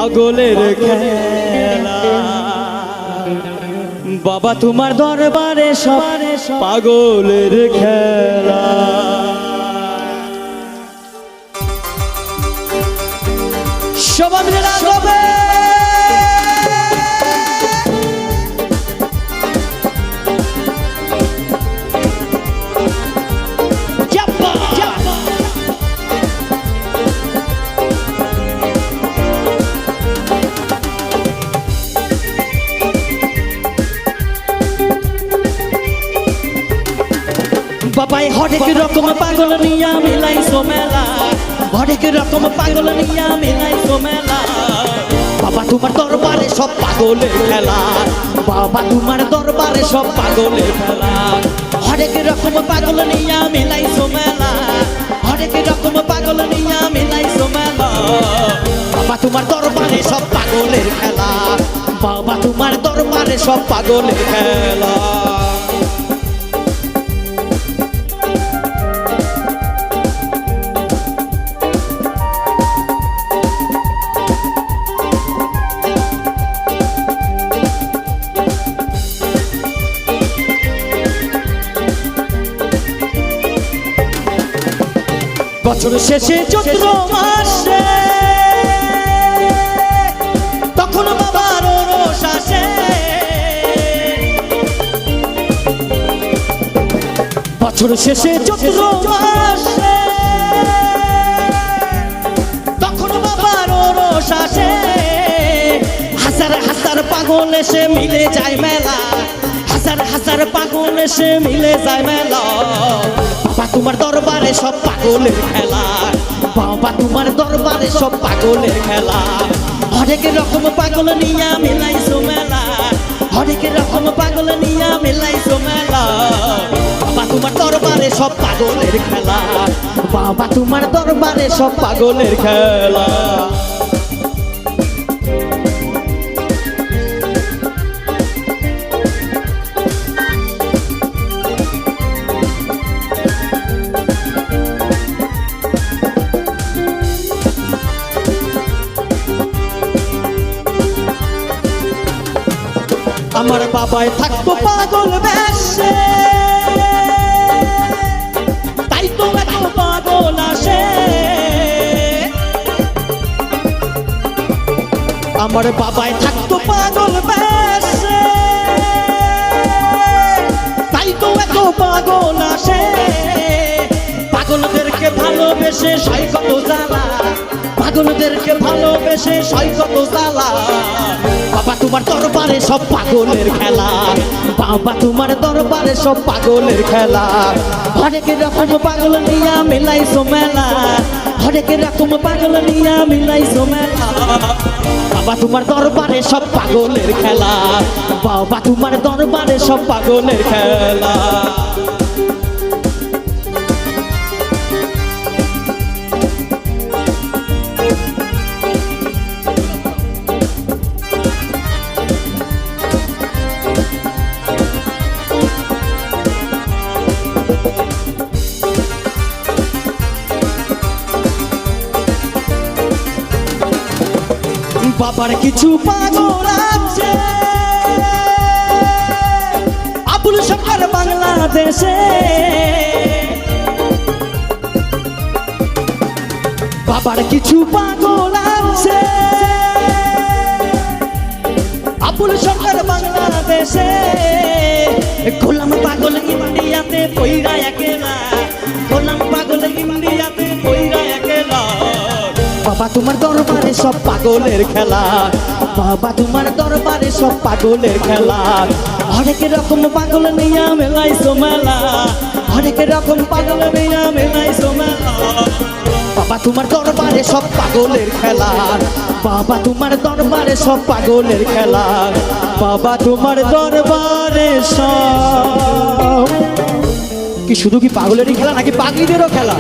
পাগলের খেলা। বাবা তোমার দরবারে সব পাগলের খেলা। সবাই মিলে নাচ হবে। বাবাই হরেক রকম পাগল নিয়া মিলাইছো মেলা, হরেক রকম পাগল নিয়া মিলাইছো মেলা। বাবা তোমার দরবারে সব পাগলের খেলা, বাবা তোমার দরবারে সব পাগলের খেলা। হরেক রকম পাগল নিয়া মিলাইছো মেলা, হরেক রকম পাগল নিয়া মিলাইছো মেলা। বাবা তোমার দরবারে সব পাগলের খেলা, বাবা তোমার দরবারে সব পাগলের খেলা। বছর শেষে চৈত্র মাসে তখন বাবার রোষ আসে, বছর শেষে চৈত্র মাসে তখন বাবার রোষ আসে। হাজার হাজার পাগল এসে মিলে যায় মেলা, হাজার হাজার পাগল এসে মিলে যায় মেলা। বাবা তোমার দরবারে সব পাগলের খেলা, বাবা তোমার দরবারে সব পাগলের খেলা। হরেক রকম পাগল নিয়া মিলাইছো মেলা, হরেক রকম পাগল নিয়া মিলাইছো মেলা। বাবা তোমার দরবারে সব পাগলের খেলা, বাবা তোমার দরবারে সব পাগলের খেলা। আমার বাবাই থাকতো পাগল বেশে, তাই তো এত পাগল আসে। আমার বাবাই থাকতো পাগল বেশে, তাই তো এত পাগল আসে। পাগলদেরকে ভালোবেসে সয় কত জ্বালা, পাগলদেরকে ভালোবেসে সয় কত জ্বালা। বাবা তোমার দরবারে সব পাগলের খেলা, বাবা তোমার দরবারে সব পাগলের খেলা। হরেক রকম পাগল নিয়া মিলাইছো মেলা, হরেক রকম পাগল নিয়া মিলাইছো মেলা। বাবা তোমার দরবারে সব পাগলের খেলা, বাবা তোমার দরবারে সব পাগলের খেলা। বাবার কিছু পাগল আছে আবুল সরকার বাংলাদেশে, বাবার কিছু পাগল আছে আবুল সরকার বাংলাদেশে। গোলাম পাগল ইন্ডিয়াতে পইরা একলা, গোলাম পাগল ইন্ডিয়াতে পইরা একলা। বাবা তোমার দরবারে সব পাগলের খেলা, বাবা তোমার দরবারে সব পাগলের খেলা। হরেক রকম পাগল নিয়া মেলাইছো মেলা, হরেক রকম পাগল নিয়া মেলাইছো মেলা। বাবা তোমার দরবারে সব পাগলের খেলা, বাবা তোমার দরবারে সব পাগলের খেলা। বাবা তোমার দরবারে সব কি শুধু কি পাগলেরই খেলা নাকি পাগলিদেরও খেলা?